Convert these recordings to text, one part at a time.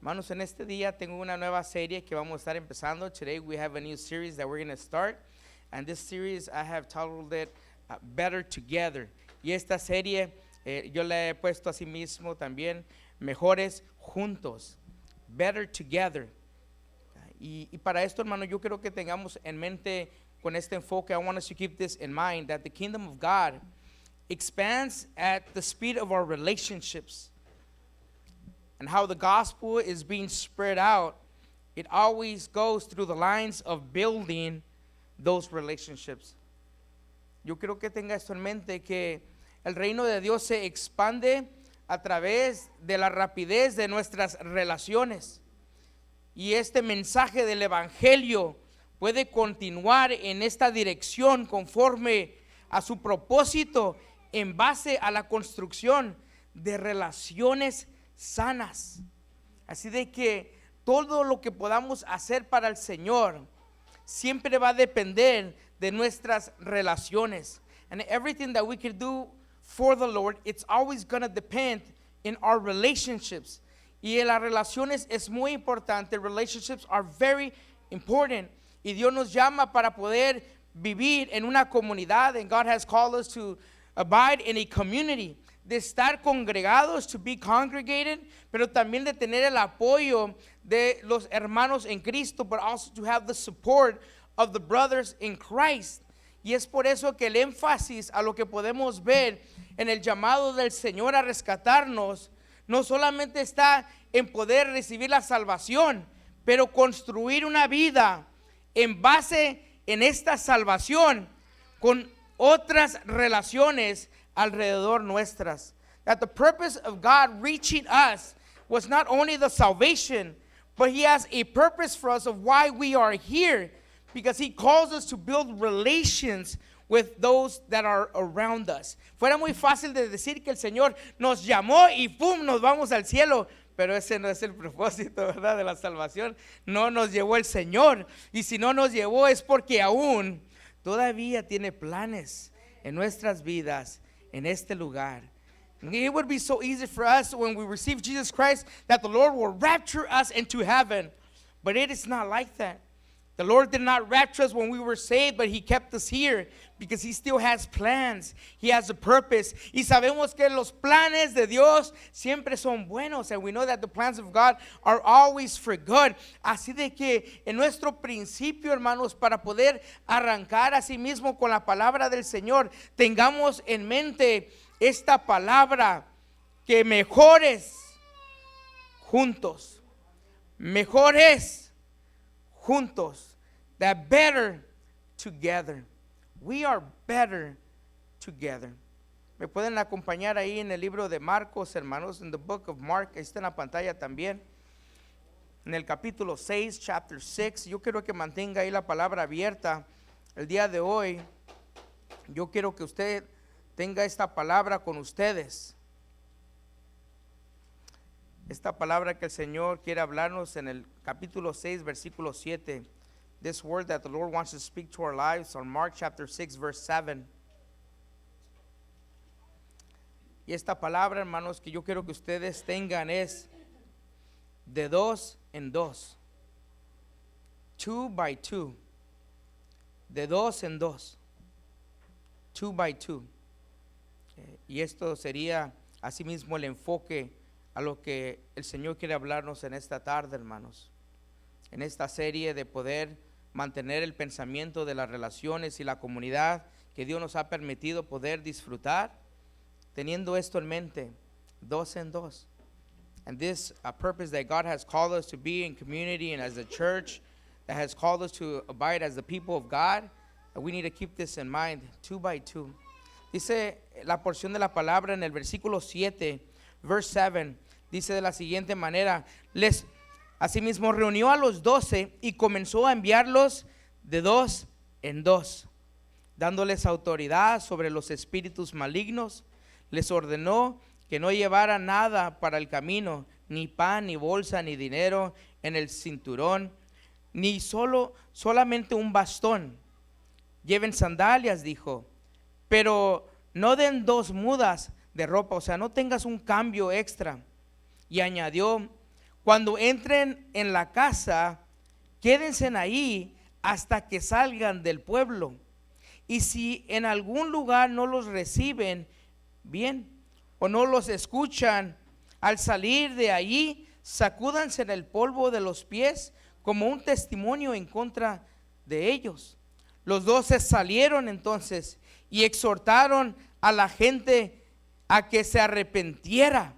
Hermanos, en este día tengo una nueva serie que vamos a estar empezando. Today we have a new series that we're going to start. And this series I have titled it Better Together. Y esta serie yo le he puesto así mismo también, Mejores Juntos. Better Together. Y para esto, hermano, yo quiero que tengamos en mente con este enfoque. I want us to keep this in mind, that the kingdom of God expands at the speed of our relationships. And how the gospel is being spread out, it always goes through the lines of building those relationships. Yo quiero que tenga esto en mente, que el reino de Dios se expande a través de la rapidez de nuestras relaciones. Y este mensaje del evangelio puede continuar en esta dirección conforme a su propósito en base a la construcción de relaciones sanas. Así de que todo lo que podamos hacer para el Señor siempre va a depender de nuestras relaciones. And everything that we can do for the Lord, it's always going to depend in our relationships. Y en las relaciones es muy importante. Relationships are very important. Y Dios nos llama para poder vivir en una comunidad. And God has called us to abide in a community. De estar congregados, to be congregated, pero también de tener el apoyo de los hermanos en Cristo, but also to have the support of the brothers in Christ. Y es por eso que el énfasis a lo que podemos ver en el llamado del Señor a rescatarnos, no solamente está en poder recibir la salvación, pero construir una vida en base en esta salvación con otras relaciones alrededor nuestras. That the purpose of God reaching us was not only the salvation, but He has a purpose for us of why we are here, because He calls us to build relations with those that are around us. Fuera muy fácil de decir que el Señor nos llamó y ¡pum!, nos vamos al cielo. Pero ese no es el propósito, ¿verdad?, de la salvación. No nos llevó el Señor. Y si no nos llevó es porque aún todavía tiene planes en nuestras vidas, en este lugar. It would be so easy for us when we receive Jesus Christ that the Lord will rapture us into heaven. But it is not like that. The Lord did not rapture us when we were saved, but He kept us here because He still has plans. He has a purpose. Y sabemos que los planes de Dios siempre son buenos. And we know that the plans of God are always for good. Así de que en nuestro principio, hermanos, para poder arrancar así mismo con la palabra del Señor, tengamos en mente esta palabra, que mejores juntos. Mejores juntos, that better together. We are better together. Me pueden acompañar ahí en el libro de Marcos, hermanos, in the book of Mark. Ahí está en la pantalla también. En el capítulo 6, chapter 6. Yo quiero que mantenga ahí la palabra abierta. El día de hoy, yo quiero que usted tenga esta palabra con ustedes. Esta palabra que el Señor quiere hablarnos en el capítulo 6, versículo 7. This word that the Lord wants to speak to our lives on Mark chapter 6, verse 7. Y esta palabra, hermanos, que yo quiero que ustedes tengan es de dos en dos. Two by two. De dos en dos. Two by two. Y esto sería asimismo el enfoque a lo que el Señor quiere hablarnos en esta tarde, hermanos. En esta serie de poder mantener el pensamiento de las relaciones y la comunidad que Dios nos ha permitido poder disfrutar, teniendo esto en mente, dos en dos. And this a purpose that God has called us to be in community and as a church, that has called us to abide as the people of God, we need to keep this in mind, two by two. Dice la porción de la palabra en el versículo 7, verse 7, dice de la siguiente manera: asimismo reunió a los 12 y comenzó a enviarlos de dos en dos, dándoles autoridad sobre los espíritus malignos. Les ordenó que no llevaran nada para el camino, ni pan, ni bolsa, ni dinero en el cinturón, ni solamente un bastón. Lleven sandalias, dijo, pero no den dos mudas de ropa, o sea, no tengas un cambio extra. Y añadió: Cuando entren en la casa, quédense ahí hasta que salgan del pueblo. Y si en algún lugar no los reciben bien o no los escuchan, al salir de allí, sacúdanse en el polvo de los pies como un testimonio en contra de ellos. Los 12 salieron entonces y exhortaron a la gente a que se arrepintiera.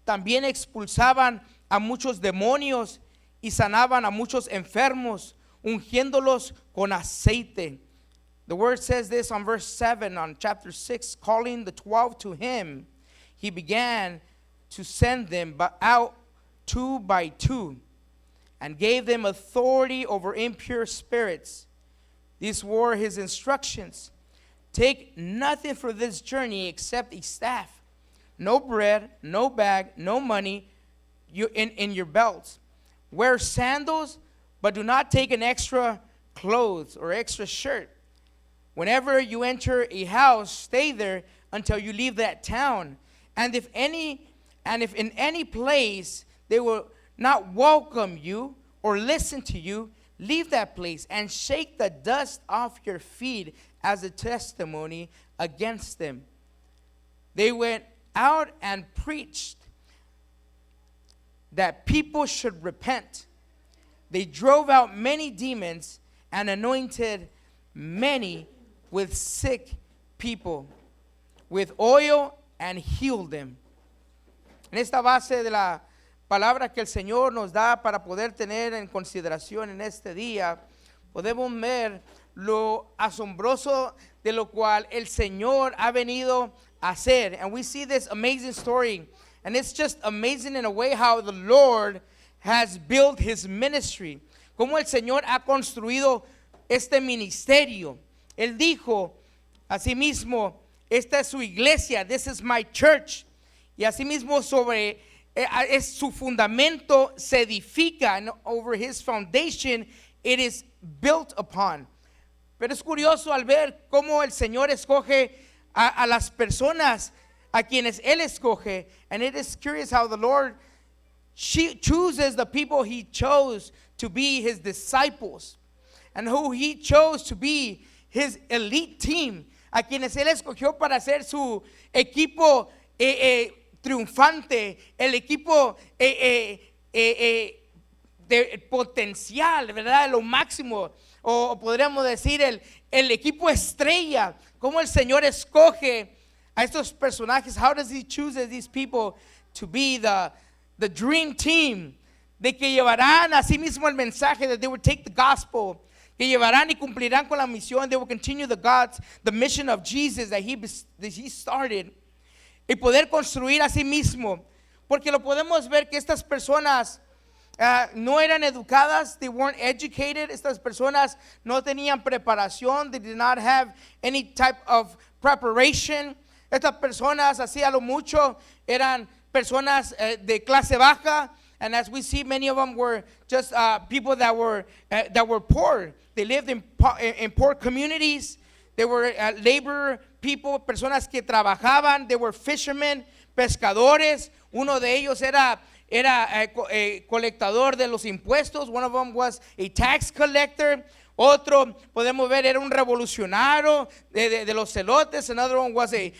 También expulsaban a muchos demonios y sanaban a muchos enfermos, ungiéndolos con aceite. The word says this on verse 7 on chapter 6, calling the 12 to him, he began to send them out 2 by 2 and gave them authority over impure spirits. These were his instructions. Take nothing for this journey except a staff, no bread, no bag, no money in your belts. Wear sandals, but do not take an extra clothes or extra shirt. Whenever you enter a house, stay there until you leave that town. And if in any place they will not welcome you or listen to you, leave that place and shake the dust off your feet as a testimony against them. They went out and preached that people should repent. They drove out many demons and anointed many with sick people with oil and healed them. En esta base de la palabra que el Señor nos da para poder tener en consideración en este día, podemos ver lo asombroso de lo cual el Señor ha venido a hacer. And we see this amazing story, and it's just amazing in a way how the Lord has built his ministry. Como el Señor ha construido este ministerio. Él dijo asimismo, esta es su iglesia, this is my church. Y asimismo sobre es su fundamento se edifica, and over his foundation it is built upon. Pero es curioso al ver cómo el Señor escoge a las personas a quienes Él escoge. And it is curious how the Lord chooses the people He chose to be His disciples, and who He chose to be His elite team, a quienes Él escogió para ser su equipo triunfante, el equipo de potencial, ¿verdad? Lo máximo, o podríamos decir el equipo estrella. Cómo el Señor escoge a estos personajes. How does He choose these people to be the dream team, de que llevarán a sí mismo el mensaje, that they would take the gospel, que llevarán y cumplirán con la misión, they will continue the mission of Jesus that he started, y poder construir a sí mismo. Porque lo podemos ver que estas personas no eran educadas, they weren't educated. Estas personas no tenían preparación, they did not have any type of preparation. Estas personas, así a lo mucho, eran personas de clase baja. And as we see, many of them were just people that were poor. They lived in poor communities. They were labor people, personas que trabajaban. They were fishermen, pescadores. Uno de ellos era colectador de los impuestos. One of them was a tax collector. Otro, podemos ver, era un revolucionario de los celotes. Another one was a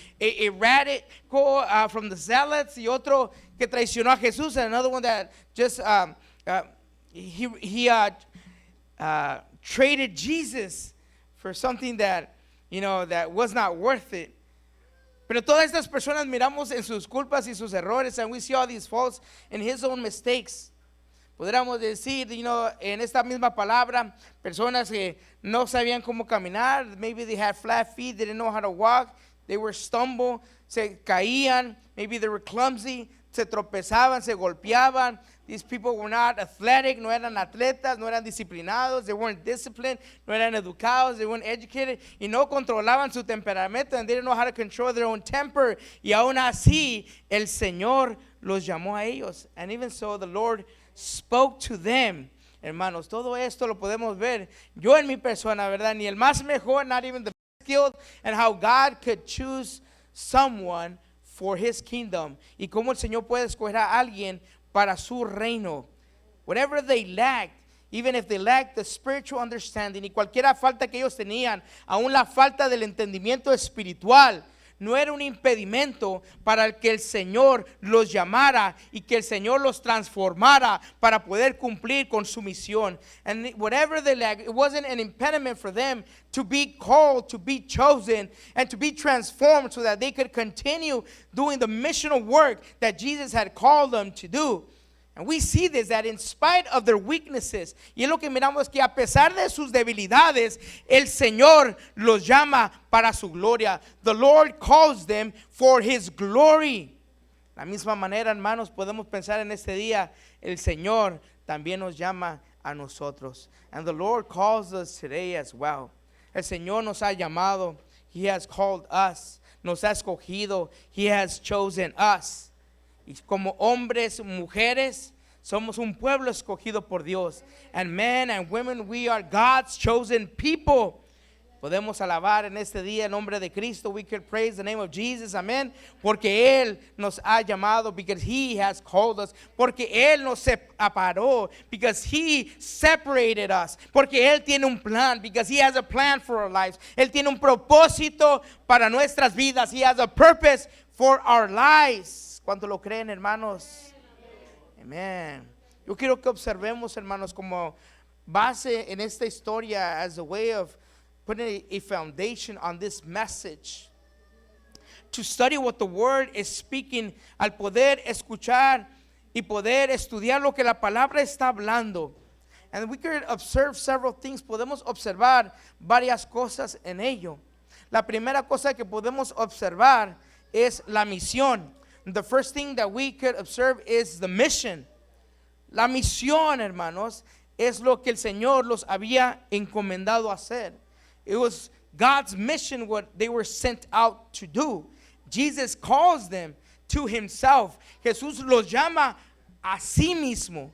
radical from the zealots. Y otro que traicionó a Jesús. And another one that just he traded Jesus for something that, that was not worth it. Pero todas estas personas miramos en sus culpas y sus errores, and we see all these faults in his own mistakes. Podríamos decir, en esta misma palabra, personas que no sabían cómo caminar. Maybe they had flat feet, they didn't know how to walk, they were stumble, se caían, maybe they were clumsy, se tropezaban, se golpeaban. These people were not athletic, no eran atletas, no eran disciplinados, they weren't disciplined, no eran educados, they weren't educated, y no controlaban su temperamento, and they didn't know how to control their own temper. Y aún así, el Señor los llamó a ellos. And even so, the Lord spoke to them. Hermanos, todo esto lo podemos ver. Yo en mi persona, ¿verdad? Ni el más mejor, not even the best skilled, and how God could choose someone for His kingdom. Y cómo el Señor puede escoger a alguien para su reino. whatever they lacked, even if they lacked the spiritual understanding, y cualquiera falta que ellos tenían, aún la falta del entendimiento espiritual, no era un impedimento para que el Señor los llamara y que el Señor los transformara para poder cumplir con su misión. And whatever they lacked, it wasn't an impediment for them to be called, to be chosen, and to be transformed so that they could continue doing the missional work that Jesus had called them to do. And we see this, that in spite of their weaknesses, y es lo que miramos, que a pesar de sus debilidades, el Señor los llama para su gloria. The Lord calls them for His glory. La misma manera, hermanos, podemos pensar en este día, el Señor también nos llama a nosotros. And the Lord calls us today as well. El Señor nos ha llamado. He has called us. Nos ha escogido. He has chosen us. Y como hombres, mujeres, somos un pueblo escogido por Dios. And men and women, we are God's chosen people. Podemos alabar en este día el nombre de Cristo. We can praise the name of Jesus. Amén. Porque Él nos ha llamado. Because He has called us. Porque Él nos separó. Because He separated us. Porque Él tiene un plan. Because He has a plan for our lives. Él tiene un propósito para nuestras vidas. He has a purpose for our lives. ¿Cuánto lo creen, hermanos? Amén. Yo quiero que observemos, hermanos, como base en esta historia, as a way of putting a foundation on this message, to study what the Word is speaking, al poder escuchar y poder estudiar lo que la palabra está hablando. And we could observe several things. Podemos observar varias cosas en ello. La primera cosa que podemos observar es la misión. The first thing that we could observe is the mission. La misión, hermanos, es lo que el Señor los había encomendado a hacer. It was God's mission, what they were sent out to do. Jesus calls them to Himself. Jesús los llama a sí mismo.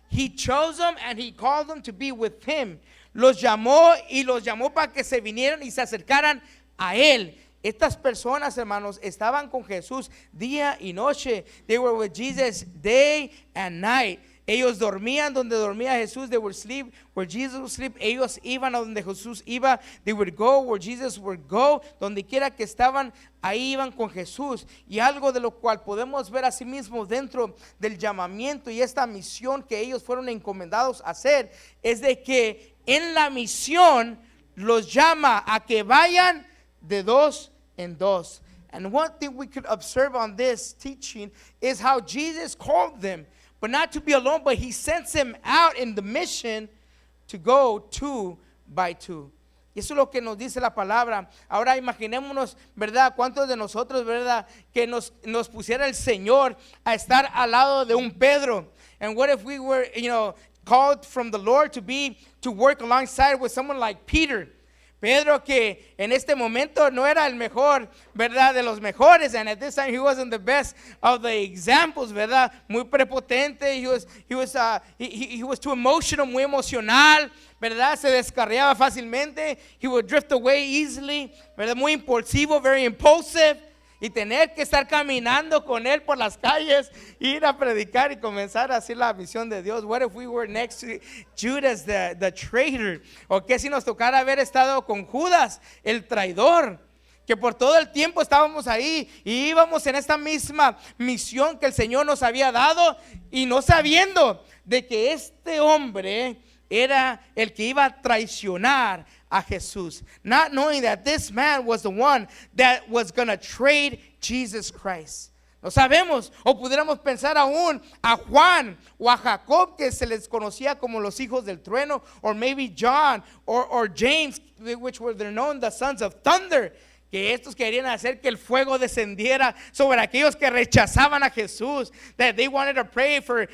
He chose them and He called them to be with Him. Los llamó y los llamó para que se vinieran y se acercaran a Él. Estas personas, hermanos, estaban con Jesús día y noche. They were with Jesus day and night. Ellos dormían donde dormía Jesús. They would sleep where Jesus would sleep. Ellos iban a donde Jesús iba. They would go where Jesus would go. Donde quiera que estaban, ahí iban con Jesús. Y algo de lo cual podemos ver a sí mismos dentro del llamamiento y esta misión que ellos fueron encomendados a hacer, es de que en la misión los llama a que vayan de dos en dos. And one thing we could observe on this teaching is how Jesus called them, but not to be alone, but He sends them out in the mission to go two by two. Y eso es lo que nos dice la palabra. Ahora imaginémonos, ¿verdad? ¿Cuántos de nosotros, verdad? Que nos pusiera el Señor a estar al lado de un Pedro. And what if we were, called from the Lord to work alongside with someone like Peter? Pedro, que en este momento no era el mejor, ¿verdad? De los mejores. And at this time he wasn't the best of the examples, ¿verdad? Muy prepotente. He was too emotional, muy emocional, ¿verdad? Se descarriaba fácilmente. He would drift away easily, ¿verdad? Muy impulsivo, very impulsive. Y tener que estar caminando con él por las calles, ir a predicar y comenzar a hacer la misión de Dios. What if we were next to Judas, the traitor? ¿O qué si nos tocara haber estado con Judas, el traidor? Que por todo el tiempo estábamos ahí y íbamos en esta misma misión que el Señor nos había dado, y no sabiendo de que este hombre era el que iba a traicionar a Jesús, not knowing that this man was the one that was going to trade Jesus Christ. No sabemos, o pudiéramos pensar aún a Juan o a Jacob, que se les conocía como los hijos del trueno, or maybe John or James, which were known the sons of thunder, que estos querían hacer que el fuego descendiera sobre aquellos que rechazaban a Jesús, that they wanted to pray for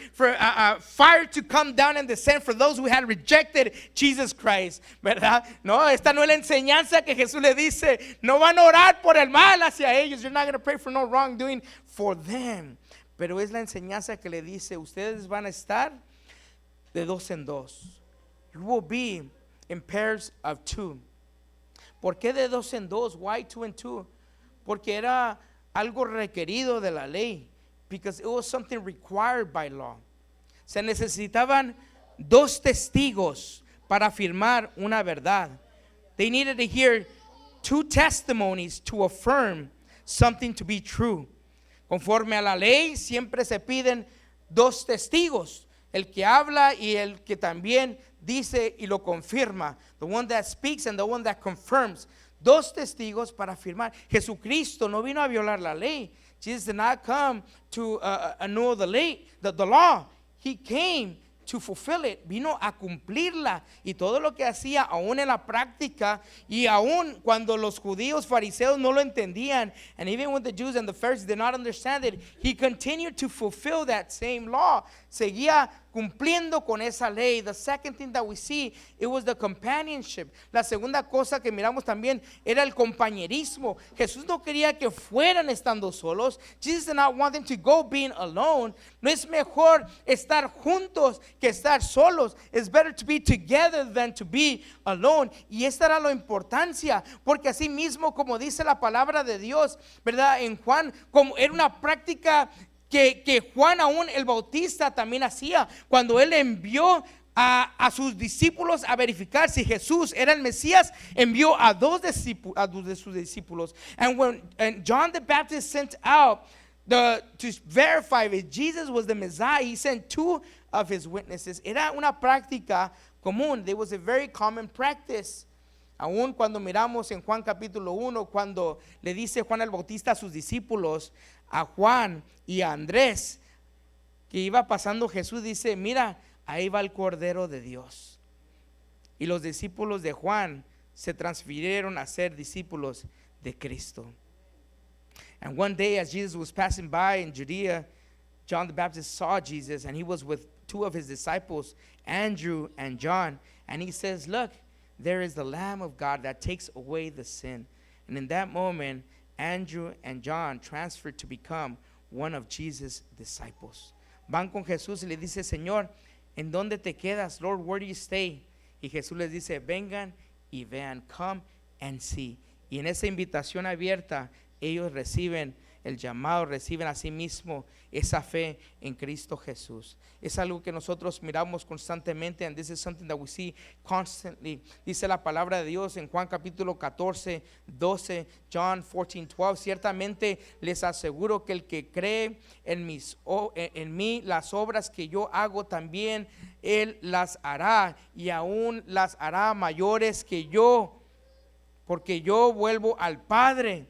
fire to come down and descend for those who had rejected Jesus Christ, ¿verdad? No, esta no es la enseñanza que Jesús le dice. No van a orar por el mal hacia ellos. You're not going to pray for no wrongdoing for them. Pero es la enseñanza que le dice, ustedes van a estar de dos en dos. You will be in pairs of two. ¿Por qué de dos en dos? Why 2 and 2? Porque era algo requerido de la ley. Because it was something required by law. Se necesitaban dos testigos para afirmar una verdad. They needed to hear two testimonies to affirm something to be true. Conforme a la ley, siempre se piden dos testigos, el que habla y el que también dice y lo confirma. The one that speaks and the one that confirms. Dos testigos para afirmar. Jesucristo no vino a violar la ley. Jesus did not come to annul the law. He came to fulfill it. Vino a cumplirla. Y todo lo que hacía, aún en la práctica, y aún cuando los judíos fariseos no lo entendían, and even when the Jews and the Pharisees did not understand it, he continued to fulfill that same law. Seguía cumpliendo con esa ley. The second thing that we see, it was the companionship. La segunda cosa que miramos también era el compañerismo. Jesús no quería que fueran estando solos. Jesus did not want them to go being alone. No es mejor estar juntos que estar solos. It's better to be together than to be alone. Y esta era la importancia, porque así mismo, como dice la palabra de Dios, ¿verdad? En Juan, como era una práctica que Juan aún el Bautista también hacía, cuando él envió a sus discípulos a verificar si Jesús era el Mesías, envió a dos de sus discípulos. And John the Baptist sent out to verify if Jesus was the Messiah, he sent two of his witnesses. Era una práctica común. There was a very common practice. Aún cuando miramos en Juan capítulo 1, cuando le dice Juan el Bautista a sus discípulos, a Juan y a Andrés, que iba pasando Jesús, dice, mira, ahí va el Cordero de Dios. Y los discípulos de Juan se transfirieron a ser discípulos de Cristo. And one day as Jesus was passing by in Judea, John the Baptist saw Jesus, and he was with two of his disciples, Andrew and John, and he says, look, there is the Lamb of God that takes away the sin. And in that moment, Andrew and John transferred to become one of Jesus' disciples. Van con Jesús y le dice, Señor, ¿en dónde te quedas? Lord, where do you stay? Y Jesús les dice, vengan y vean, come and see. Y en esa invitación abierta, ellos reciben el llamado, reciben a sí mismo esa fe en Cristo Jesús. Es algo que nosotros miramos constantemente, and this is something that we see constantly. Dice la palabra de Dios en Juan capítulo 14, 12, John 14, 12. Ciertamente les aseguro que el que cree en mí, las obras que yo hago también él las hará, y aún las hará mayores que yo, porque yo vuelvo al Padre.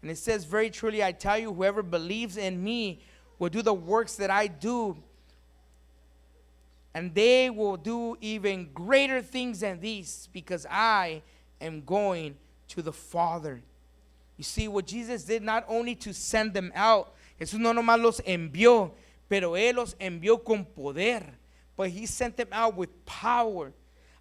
And it says, very truly I tell you, whoever believes in me will do the works that I do, and they will do even greater things than these, because I am going to the Father. You see, what Jesus did, not only to send them out, Jesús no nomás los envió, pero Él los envió con poder. But He sent them out with power.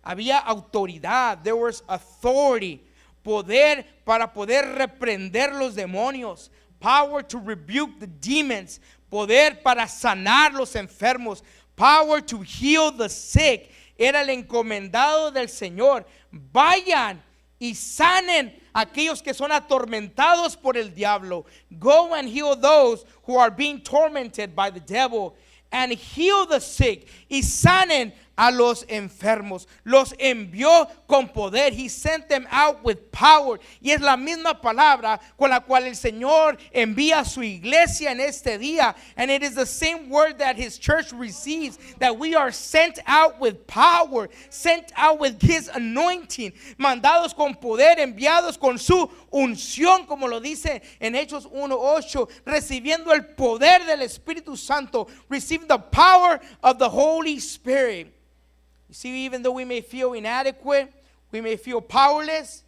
Había autoridad. There was authority. Poder para poder reprender los demonios. Power to rebuke the demons. Poder para sanar los enfermos. Power to heal the sick. Era el encomendado del Señor. Vayan y sanen a aquellos que son atormentados por el diablo. Go and heal those who are being tormented by the devil. And heal the sick. Y sanen a los enfermos. Los envió con poder. He sent them out with power. Y es la misma palabra con la cual el Señor envía a su iglesia en este día. And it is the same word that His church receives, that we are sent out with power, sent out with His anointing, mandados con poder, enviados con su unción, como lo dice en Hechos 1:8, recibiendo el poder del Espíritu Santo, receiving the power of the Holy Spirit. You see, even though we may feel inadequate, we may feel powerless,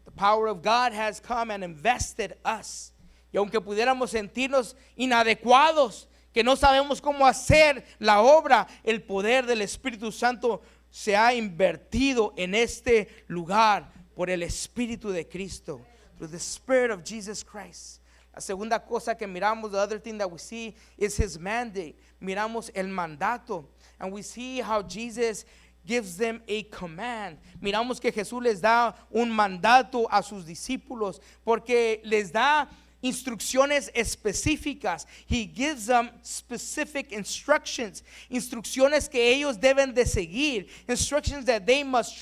the power of God has come and invested us. Y aunque pudiéramos sentirnos inadecuados, que no sabemos cómo hacer la obra, el poder del Espíritu Santo se ha invertido en este lugar por el Espíritu de Cristo, through the Spirit of Jesus Christ. La segunda cosa que miramos, the other thing that we see, is His mandate. Miramos el mandato. And we see how Jesus gives them a command. Miramos que Jesús les da un mandato a sus discípulos, porque les da instrucciones específicas. He gives them specific instructions. Instrucciones que ellos deben de seguir. Instructions that they must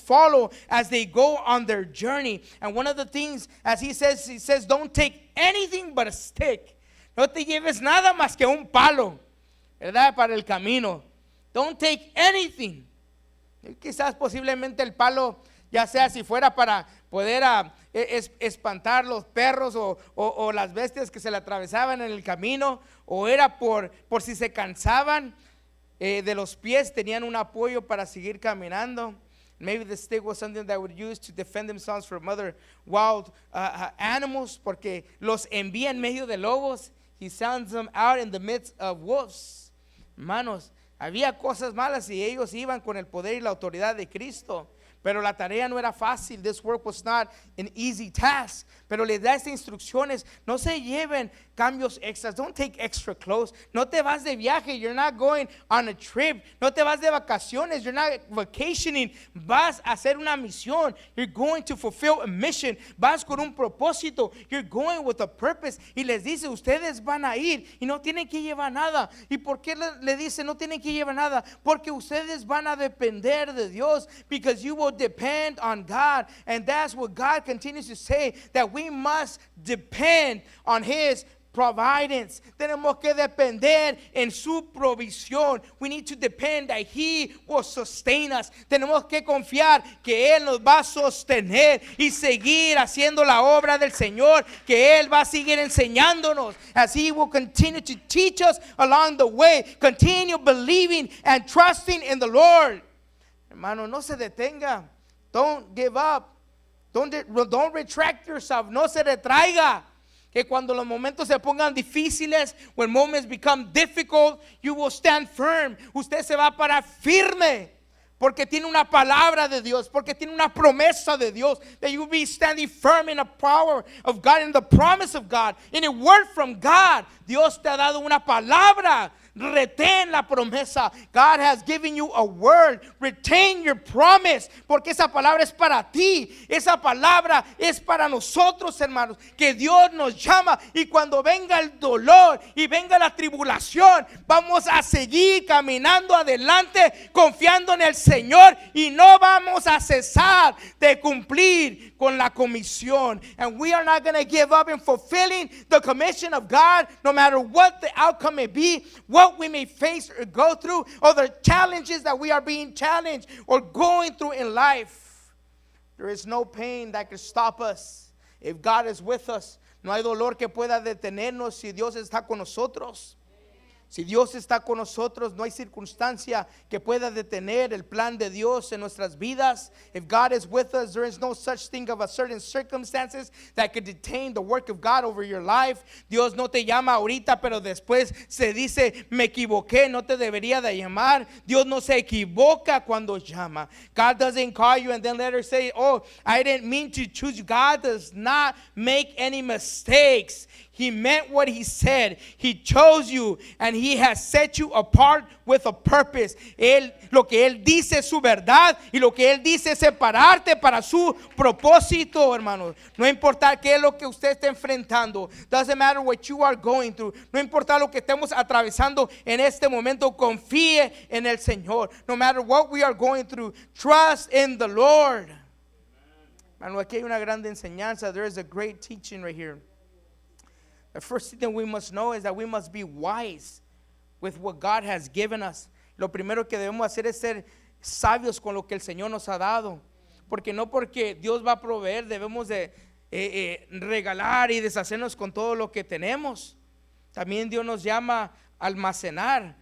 follow as they go on their journey. And one of the things, as he says, don't take anything but a stick. No te lleves nada más que un palo, ¿verdad? Para el camino. Don't take anything. Quizás posiblemente el palo, ya sea si fuera para poder espantar los perros o las bestias que se le atravesaban en el camino, o era por si se cansaban de los pies, tenían un apoyo para seguir caminando. Maybe the stick was something that would use to defend themselves from other wild animals, porque los envía en medio de lobos. He sends them out in the midst of wolves. Hermanos, había cosas malas y ellos iban con el poder y la autoridad de Cristo. Pero la tarea no era fácil. This work was not an easy task. Pero les da estas instrucciones. No se lleven cambios extras. Don't take extra clothes. No te vas de viaje. You're not going on a trip. No te vas de vacaciones. You're not vacationing. Vas a hacer una misión. You're going to fulfill a mission. Vas con un propósito. You're going with a purpose. Y les dice, ustedes van a ir y no tienen que llevar nada. ¿Y por qué le dice no tienen que llevar nada? Porque ustedes van a depender de Dios. Because you will depend on God. And that's what God continues to say, that we must depend on His providence. Tenemos que depender en su provisión. We need to depend that He will sustain us. Tenemos que confiar que Él nos va a sostener y seguir haciendo la obra del Señor, que Él va a seguir enseñándonos, as He will continue to teach us along the way. Continue believing and trusting in the Lord. Hermano, no se detenga. Don't give up. Don't retract yourself. No se retraiga. Que cuando los momentos se pongan difíciles, when moments become difficult, you will stand firm. Usted se va a parar firme. Porque tiene una palabra de Dios. Porque tiene una promesa de Dios. That you will be standing firm in the power of God, in the promise of God, in a word from God. Dios te ha dado una palabra. Retén la promesa. God has given you a word. Retain your promise. Porque esa palabra es para ti. Esa palabra es para nosotros, hermanos. Que Dios nos llama. Y cuando venga el dolor y venga la tribulación, vamos a seguir caminando adelante, confiando en el Señor. Y no vamos a cesar de cumplir con la comisión. And we are not going to give up in fulfilling the commission of God, no matter what the outcome may be, what we may face or go through, or the challenges that we are being challenged or going through in life. There is no pain that can stop us. If God is with us, no hay dolor que pueda detenernos si Dios está con nosotros. Si Dios está con nosotros, no hay circunstancia que pueda detener el plan de Dios en nuestras vidas. If God is with us, there is no such thing of a certain circumstances that could detain the work of God over your life. Dios no te llama ahorita, pero después se dice, me equivoqué, no te debería de llamar. Dios no se equivoca cuando llama. God doesn't call you and then later say, oh, I didn't mean to choose you. God does not make any mistakes. He meant what He said. He chose you and He has set you apart with a purpose. Lo que Él dice es su verdad y lo que Él dice es separarte para su propósito, hermano. No importa qué es lo que usted esté enfrentando. Doesn't matter what you are going through. No importa lo que estemos atravesando en este momento. Confíe en el Señor. No matter what we are going through, trust in the Lord. Hermano, aquí hay una grande enseñanza. There is a great teaching right here. The first thing that we must know is that we must be wise with what God has given us. Lo primero que debemos hacer es ser sabios con lo que el Señor nos ha dado. Porque no porque Dios va a proveer, debemos de regalar y deshacernos con todo lo que tenemos. También Dios nos llama a almacenar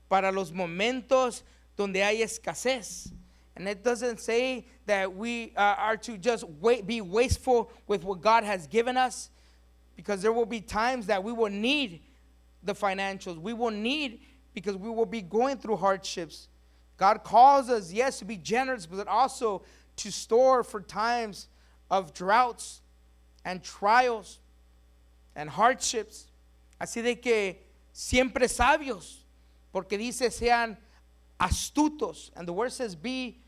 para los momentos donde hay escasez. And it doesn't say that we are to just be wasteful with what God has given us. Because there will be times that we will need the financials. We will need, because we will be going through hardships. God calls us, yes, to be generous, but also to store for times of droughts and trials and hardships. Así de que siempre sabios, porque dice sean astutos. And the word says be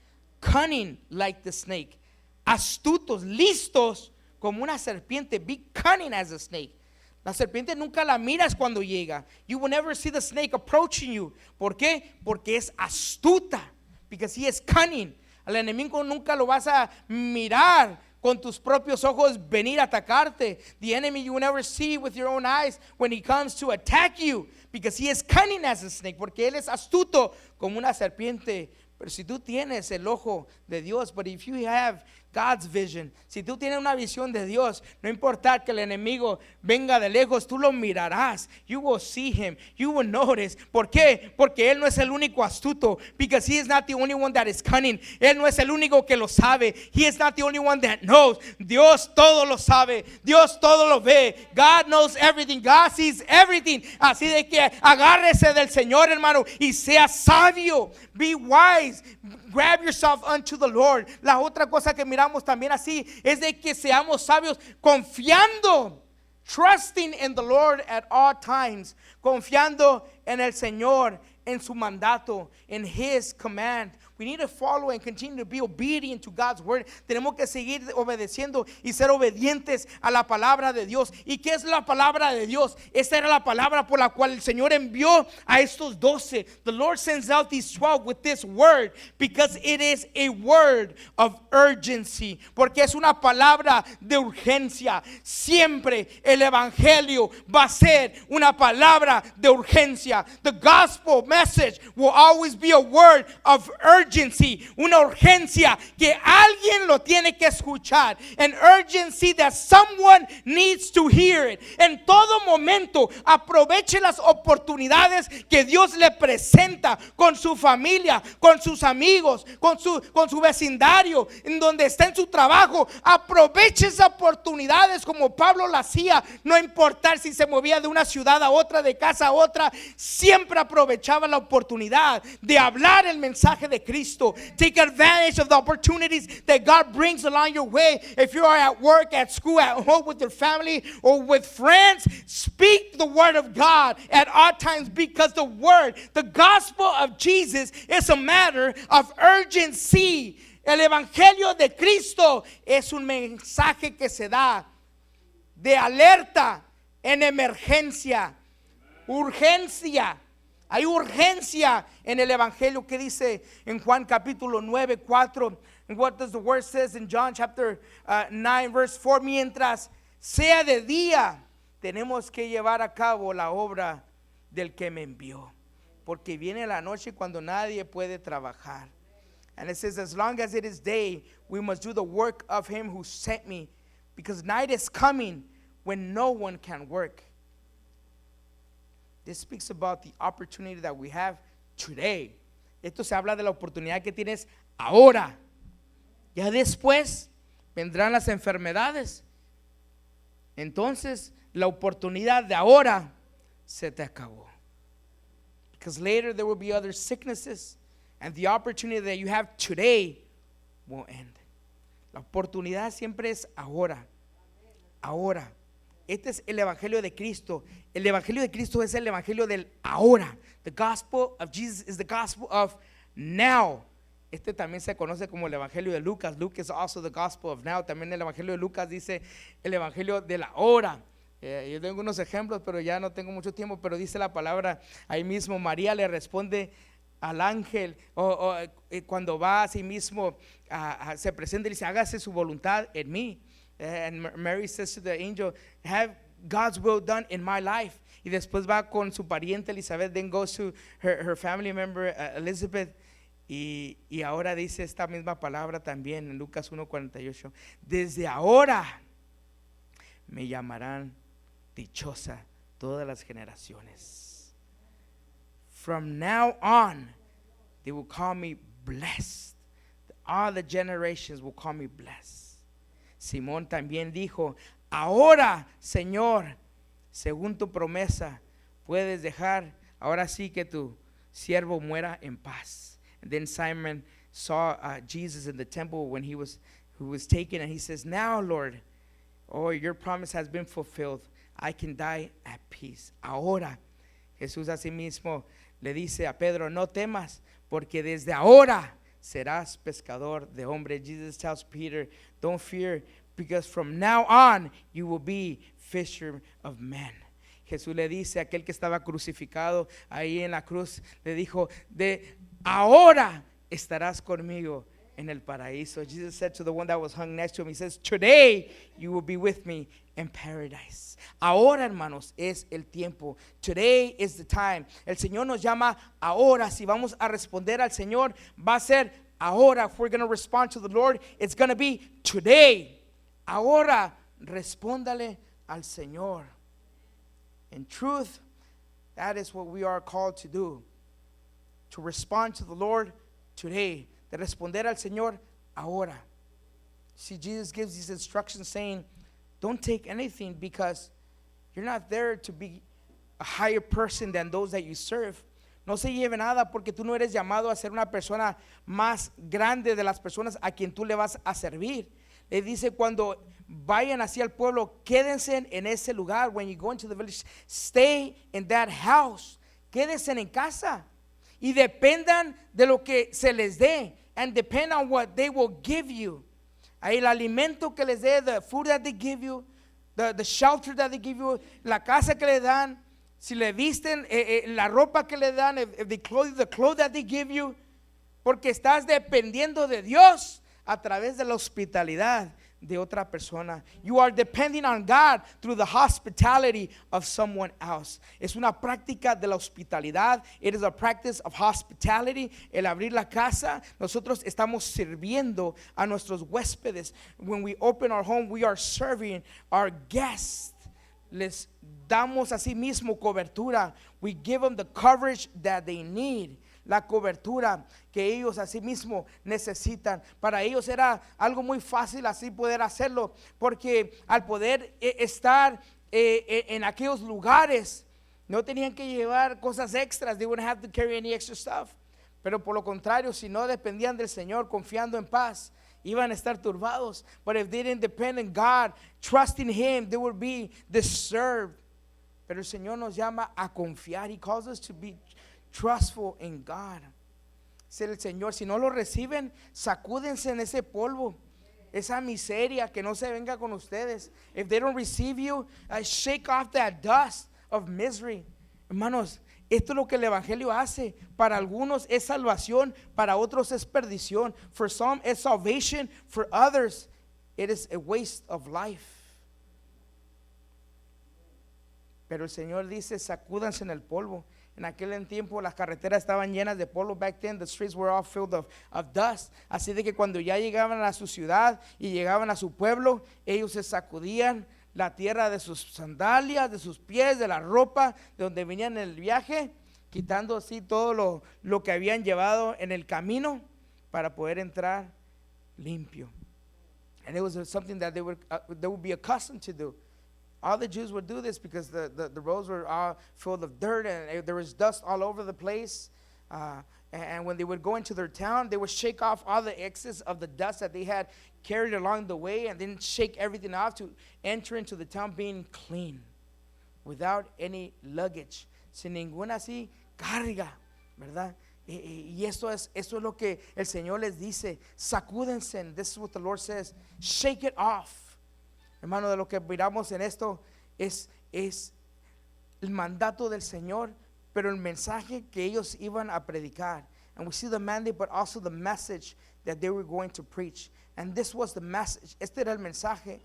cunning like the snake. Astutos, listos como una serpiente. Be cunning as a snake. La serpiente nunca la miras cuando llega. You will never see the snake approaching you. ¿Por qué? Porque es astuta. Because he is cunning. Al enemigo nunca lo vas a mirar con tus propios ojos venir a atacarte. The enemy you will never see with your own eyes when he comes to attack you. Because he is cunning as a snake. Porque él es astuto como una serpiente. Pero si tú tienes el ojo de Dios, but if you have God's vision, si tú tienes una visión de Dios, no importa que el enemigo venga de lejos, tú lo mirarás. You will see him, you will notice. ¿Por qué? Porque él no es el único astuto. Because he is not the only one that is cunning. Él no es el único que lo sabe. He is not the only one that knows. Dios todo lo sabe. Dios todo lo ve. God knows everything. God sees everything. Así de que agárrese del Señor, hermano, y sea sabio. Be wise. Grab yourself unto the Lord. La otra cosa que miramos también así es de que seamos sabios confiando, trusting in the Lord at all times, confiando en el Señor, en su mandato, in his command. We need to follow and continue to be obedient to God's word. Tenemos que seguir obedeciendo y ser obedientes a la palabra de Dios. ¿Y qué es la palabra de Dios? Esta era la palabra por la cual el Señor envió a estos 12. The Lord sends out these 12 with this word because it is a word of urgency. Porque es una palabra de urgencia. Siempre el evangelio va a ser una palabra de urgencia. The gospel message will always be a word of urgency. Una urgencia que alguien lo tiene que escuchar. An urgency that someone needs to hear it. En todo momento aproveche las oportunidades que Dios le presenta con su familia, con sus amigos, con su vecindario, en donde está en su trabajo. Aproveche esas oportunidades como Pablo lo hacía, no importar si se movía de una ciudad a otra, de casa a otra, siempre aprovechaba la oportunidad de hablar el mensaje de Cristo. Take advantage of the opportunities that God brings along your way. If you are at work, at school, at home with your family or with friends, speak the word of God at all times, because the word, the gospel of Jesus, is a matter of urgency. El evangelio de Cristo es un mensaje que se da de alerta en emergencia, urgencia. Hay urgencia en el evangelio. Que dice en Juan capítulo 9:4. And what does the word says in John chapter 9 verse 4? Mientras sea de día, tenemos que llevar a cabo la obra del que me envió, porque viene la noche cuando nadie puede trabajar. And it says, as long as it is day, we must do the work of him who sent me, because night is coming when no one can work. This speaks about the opportunity that we have today. Esto se habla de la oportunidad que tienes ahora. Ya después vendrán las enfermedades. Entonces la oportunidad de ahora se te acabó. Because later there will be other sicknesses, and the opportunity that you have today will end. La oportunidad siempre es ahora. Ahora. Este es el evangelio de Cristo. El evangelio de Cristo es el evangelio del ahora. The gospel of Jesus is the gospel of now. Este también se conoce como el evangelio de Lucas. Luke is also the gospel of now. También el evangelio de Lucas dice el evangelio de la hora. Yo tengo unos ejemplos, pero ya no tengo mucho tiempo. Pero dice la palabra ahí mismo. María le responde al ángel, cuando va a sí mismo, se presenta y dice, hágase su voluntad en mí. And Mary says to the angel, have God's will done in my life. Y después va con su pariente Elizabeth, then goes to her family member Elizabeth. Y ahora dice esta misma palabra también en Lucas 1:48. Desde ahora me llamarán dichosa todas las generaciones. From now on, they will call me blessed. All the generations will call me blessed. Simón también dijo, ahora, Señor, según tu promesa, puedes dejar ahora sí que tu siervo muera en paz. And then Simon saw Jesus in the temple when he was taken, and he says, now, Lord, your promise has been fulfilled. I can die at peace. Ahora, Jesús asimismo le dice a Pedro, no temas, porque desde ahora serás pescador de hombres. Jesus tells Peter, don't fear, because from now on you will be fisher of men. Jesús le dice a aquel que estaba crucificado ahí en la cruz, le dijo, de ahora estarás conmigo en el paraíso. Jesus said to the one that was hung next to him, he says, today you will be with me in paradise. Ahora, hermanos, es el tiempo. Today is the time. El Señor nos llama ahora. Si vamos a responder al Señor, va a ser ahora. If we're going to respond to the Lord, it's going to be today. Ahora, respóndale al Señor. In truth, that is what we are called to do. To respond to the Lord today. De responder al Señor ahora. See, Jesus gives these instructions saying, don't take anything because you're not there to be a higher person than those that you serve. No se lleve nada porque tú no eres llamado a ser una persona más grande de las personas a quien tú le vas a servir. Le dice cuando vayan hacia el pueblo, quédense en ese lugar. When you go into the village, stay in that house. Quédense en casa. Y dependan de lo que se les dé. And depend on what they will give you. El alimento que les dé, the food that they give you, the shelter that they give you, la casa que le dan, si le visten, la ropa que le dan, if they clothe, the clothes that they give you, porque estás dependiendo de Dios a través de la hospitalidad de otra persona. You are depending on God through the hospitality of someone else. Es una práctica de la hospitalidad. It is a practice of hospitality. El abrir la casa, nosotros estamos sirviendo a nuestros huéspedes. When we open our home, we are serving our guests. Les damos a sí mismo cobertura. We give them the coverage that they need. La cobertura que ellos a sí mismos necesitan. Para ellos era algo muy fácil así poder hacerlo, porque al poder estar en aquellos lugares no tenían que llevar cosas extras. They wouldn't have to carry any extra stuff. Pero por lo contrario, si no dependían del Señor confiando en paz, iban a estar turbados. But if they didn't depend on God, trusting Him, they would be disturbed. Pero el Señor nos llama a confiar. He calls us to be trustful in God. Ser el Señor, si no lo reciben, sacúdense en ese polvo, esa miseria, que no se venga con ustedes. If they don't receive you, shake off that dust of misery. Hermanos, esto es lo que el Evangelio hace. Para algunos es salvación, para otros es perdición. For some es salvation, for others it is a waste of life. Pero el Señor dice, sacúdanse en el polvo. En aquel tiempo las carreteras estaban llenas de polvo. Back then the streets were all filled of dust. Así de que cuando ya llegaban a su ciudad y llegaban a su pueblo, ellos se sacudían la tierra de sus sandalias, de sus pies, de la ropa de donde venían en el viaje, quitando así todo lo que habían llevado en el camino para poder entrar limpio. And it was something that they would be accustomed to do. All the Jews would do this because the roads were all full of dirt and there was dust all over the place. And when they would go into their town, they would shake off all the excess of the dust that they had carried along the way and then shake everything off to enter into the town being clean, without any luggage, sin ninguna así carga, ¿verdad? Y esto es lo que el Señor les dice, sacúdense. This is what the Lord says, shake it off. Hermano, de lo que miramos en esto es el mandato del Señor, pero el mensaje que ellos iban a predicar. And we see the mandate, but also the message that they were going to preach. And this was the message. Este era el mensaje,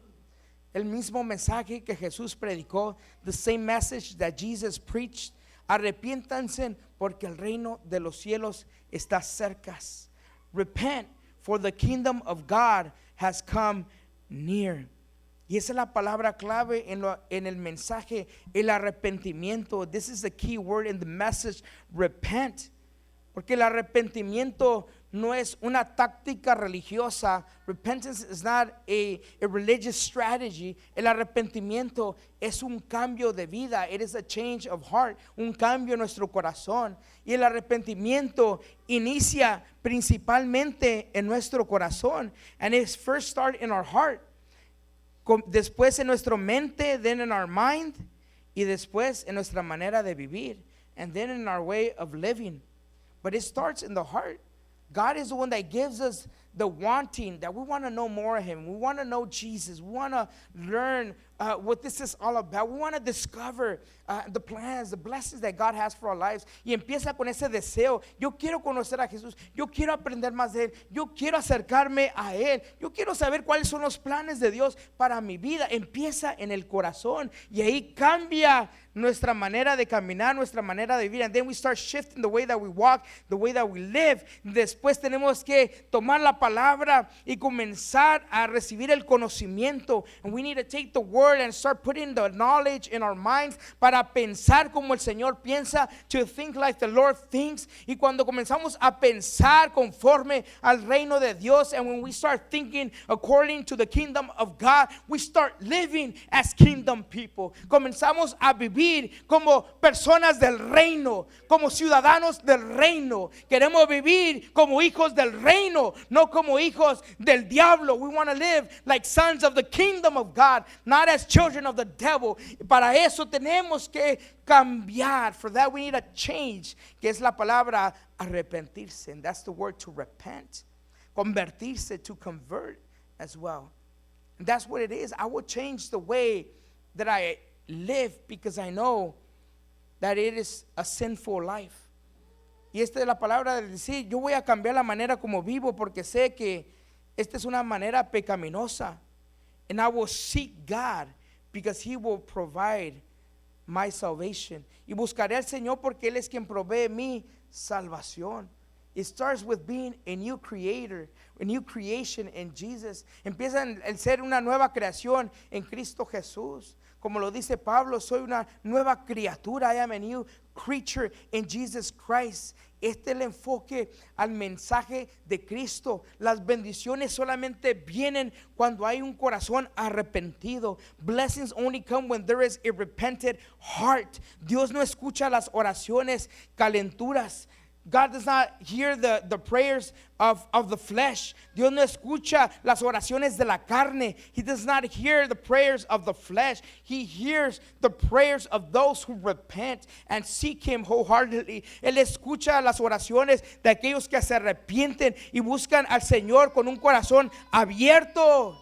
el mismo mensaje que Jesús predicó, the same message that Jesus preached. Arrepiéntanse porque el reino de los cielos está cerca. Repent, for the kingdom of God has come near. Y esa es la palabra clave en el mensaje, el arrepentimiento. This is the key word in the message, repent. Porque el arrepentimiento no es una táctica religiosa. Repentance is not a religious strategy. El arrepentimiento es un cambio de vida. It is a change of heart, un cambio en nuestro corazón. Y el arrepentimiento inicia principalmente en nuestro corazón. And it first starts in our heart. Después en nuestra mente, then in our mind, y después en nuestra manera de vivir, and then in our way of living. But it starts in the heart. God is the one that gives us the wanting that we want to know more of him. We want to know Jesus. We want to learn what this is all about. We want to discover the plans, the blessings that God has for our lives. Y empieza con ese deseo. Yo quiero conocer a Jesús. Yo quiero aprender más de él. Yo quiero acercarme a él. Yo quiero saber cuáles son los planes de Dios para mi vida. Empieza en el corazón y ahí cambia nuestra manera de caminar, nuestra manera de vivir. And then we start shifting the way that we walk, the way that we live. Después tenemos que tomar la palabra y comenzar a recibir el conocimiento. And we need to take the word and start putting the knowledge in our minds para pensar como el Señor piensa, to think like the Lord thinks. Y cuando comenzamos a pensar conforme al reino de Dios, and when we start thinking according to the kingdom of God, we start living as kingdom people. Comenzamos a vivir como personas del reino, como ciudadanos del reino. Queremos vivir como hijos del reino, no como hijos del diablo. We want to live like sons of the kingdom of God, not as children of the devil. Para eso tenemos que cambiar. For that we need a change, que es la palabra arrepentirse, and that's the word to repent. Convertirse, to convert as well. And that's what it is. I will change the way that I live because I know that it is a sinful life. Y esta es la palabra de decir, yo voy a cambiar la manera como vivo porque sé que esta es una manera pecaminosa. And I will seek God because he will provide my salvation. Y buscaré al Señor porque él es quien provee mi salvación. It starts with being a new creator, a new creation in Jesus. Empieza el ser una nueva creación en Cristo Jesús. Como lo dice Pablo, soy una nueva criatura. I am a new creature in Jesus Christ. Este es el enfoque al mensaje de Cristo. Las bendiciones solamente vienen cuando hay un corazón arrepentido. Blessings only come when there is a repentant heart. Dios no escucha las oraciones calenturas. God does not hear the prayers of the flesh. Dios no escucha las oraciones de la carne. He does not hear the prayers of the flesh. He hears the prayers of those who repent and seek him wholeheartedly. Él escucha las oraciones de aquellos que se arrepienten y buscan al Señor con un corazón abierto.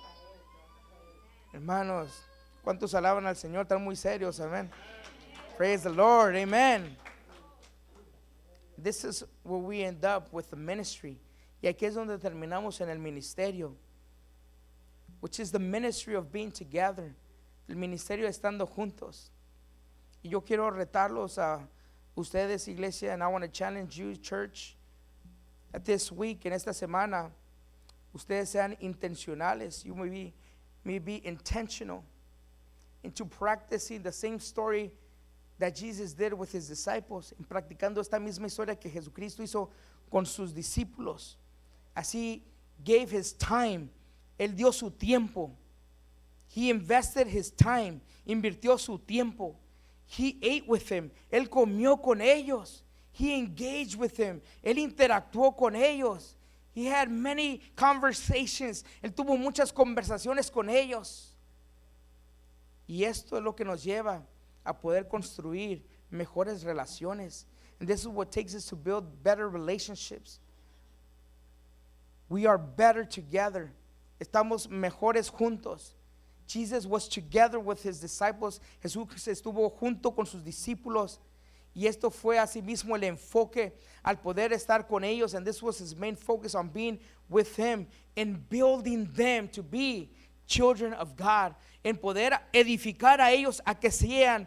Hermanos, ¿cuántos alaban al Señor? Están muy serios, amén. Praise the Lord, amen. This is where we end up with the ministry. Y aquí es donde terminamos en el ministerio, which is the ministry of being together. El ministerio estando juntos. Y yo quiero retarlos a ustedes, iglesia, and I want to challenge you, church, that this week, en esta semana, ustedes sean intencionales. You may be intentional into practicing the same story that Jesus did with his disciples, en practicando esta misma historia que Jesucristo hizo con sus discípulos. Así gave his time, él dio su tiempo. He invested his time, invirtió su tiempo. He ate with them, él comió con ellos. He engaged with them, él interactuó con ellos. He had many conversations, él tuvo muchas conversaciones con ellos. Y esto es lo que nos lleva a poder construir mejores relaciones. And this is what takes us to build better relationships. We are better together. Estamos mejores juntos. Jesus was together with his disciples. Jesús estuvo junto con sus discípulos. Y esto fue asimismo el enfoque al poder estar con ellos. And this was his main focus, on being with him and building them to be children of God, en poder edificar a ellos a que sean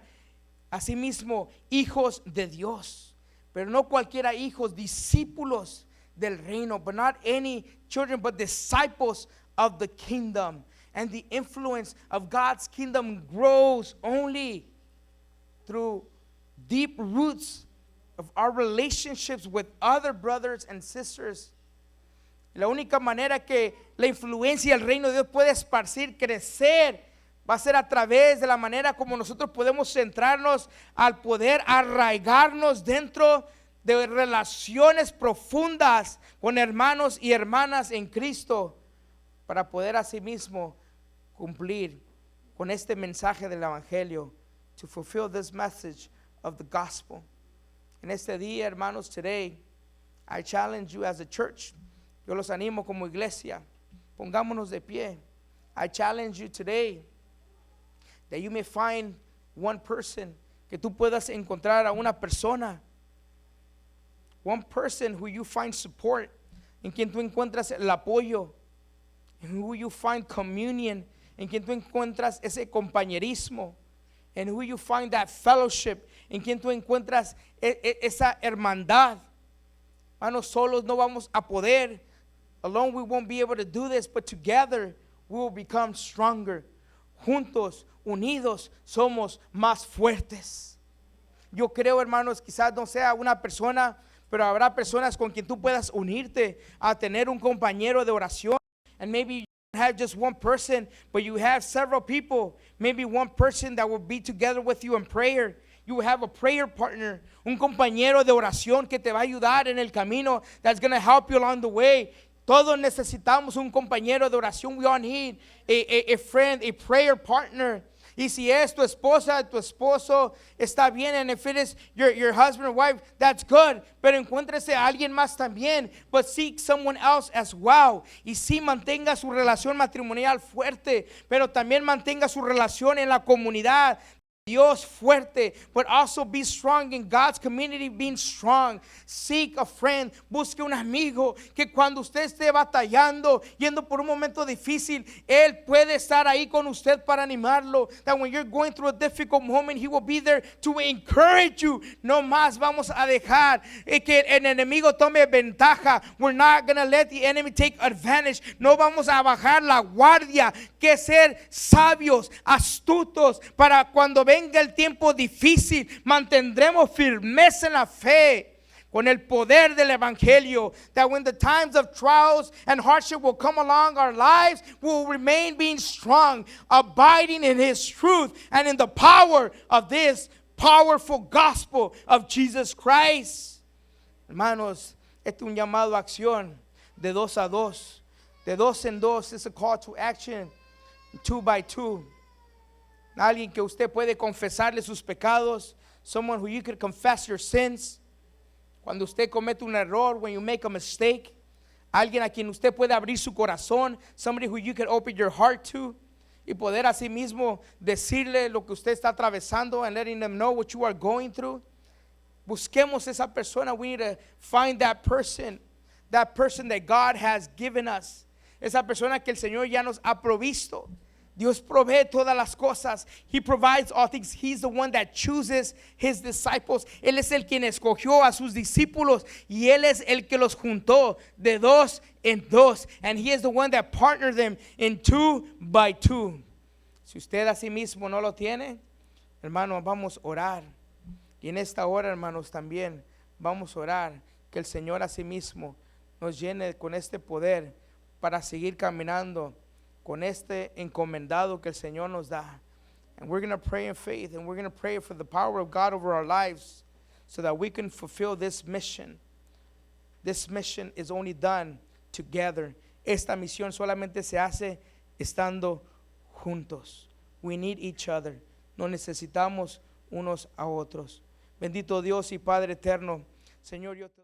asimismo hijos de Dios, pero no cualquiera hijos, discípulos del reino, but not any children, but disciples of the kingdom. And the influence of God's kingdom grows only through deep roots of our relationships with other brothers and sisters. La única manera que la influencia del reino de Dios puede esparcir, crecer, va a ser a través de la manera como nosotros podemos centrarnos al poder arraigarnos dentro de relaciones profundas con hermanos y hermanas en Cristo, para poder asimismo cumplir con este mensaje del evangelio, to fulfill this message of the gospel. En este día, hermanos, today I challenge you as a church Yo los animo como iglesia. Pongámonos de pie. I challenge you today that you may find one person, que tú puedas encontrar a una persona, one person who you find support, en quien tú encuentras el apoyo, in who you find communion, en quien tú encuentras ese compañerismo, and who you find that fellowship, en quien tú encuentras esa hermandad. Hermanos, solos no vamos a poder. Alone we won't be able to do this, but together we will become stronger. Juntos, unidos, somos más fuertes. Yo creo, hermanos, quizás no sea una persona, pero habrá personas con quien tú puedas unirte a tener un compañero de oración. And maybe you don't have just one person, but you have several people. Maybe one person that will be together with you in prayer. You have a prayer partner, un compañero de oración que te va a ayudar en el camino, that's going to help you along the way. Todos necesitamos un compañero de oración. We all need a friend, a prayer partner. Y si es tu esposa, tu esposo, está bien. And if it is your husband or wife, that's good. Pero encuéntrese a alguien más también. But seek someone else as well. Y sí, mantenga su relación matrimonial fuerte, pero también mantenga su relación en la comunidad. Dios fuerte, but also be strong in God's community, being strong. Seek a friend, busque un amigo que cuando usted esté batallando, yendo por un momento difícil, él puede estar ahí con usted para animarlo. That when you're going through a difficult moment, he will be there to encourage you. No más vamos a dejar que el enemigo tome ventaja. We're not going to let the enemy take advantage. No vamos a bajar la guardia. Que ser sabios, astutos, para cuando venga el tiempo difícil, mantendremos firmeza en la fe con el poder del evangelio. That when the times of trials and hardship will come along our lives, we will remain being strong, abiding in his truth and in the power of this powerful gospel of Jesus Christ. Hermanos, este es un llamado a acción de dos a dos, de dos en dos. It's a call to action, 2 by 2. Alguien que usted puede confesarle sus pecados. Someone who you could confess your sins. Cuando usted comete un error, when you make a mistake. Alguien a quien usted puede abrir su corazón. Somebody who you can open your heart to. Y poder así mismo decirle lo que usted está atravesando and letting them know what you are going through. Busquemos esa persona. We need to find that person that God has given us. Esa persona que el Señor ya nos ha provisto. Dios provee todas las cosas. He provides all things. He's the one that chooses his disciples. Él es el quien escogió a sus discípulos y él es el que los juntó de dos en dos. And he is the one that partnered them in 2 by 2. Si usted a sí mismo no lo tiene, hermanos, vamos a orar. Y en esta hora, hermanos, también vamos a orar que el Señor a sí mismo nos llene con este poder para seguir caminando con este encomendado que el Señor nos da. And we're going to pray in faith, and we're going to pray for the power of God over our lives so that we can fulfill this mission. This mission is only done together. Esta misión solamente se hace estando juntos. We need each other. Nos necesitamos unos a otros. Bendito Dios y Padre eterno. Señor, yo te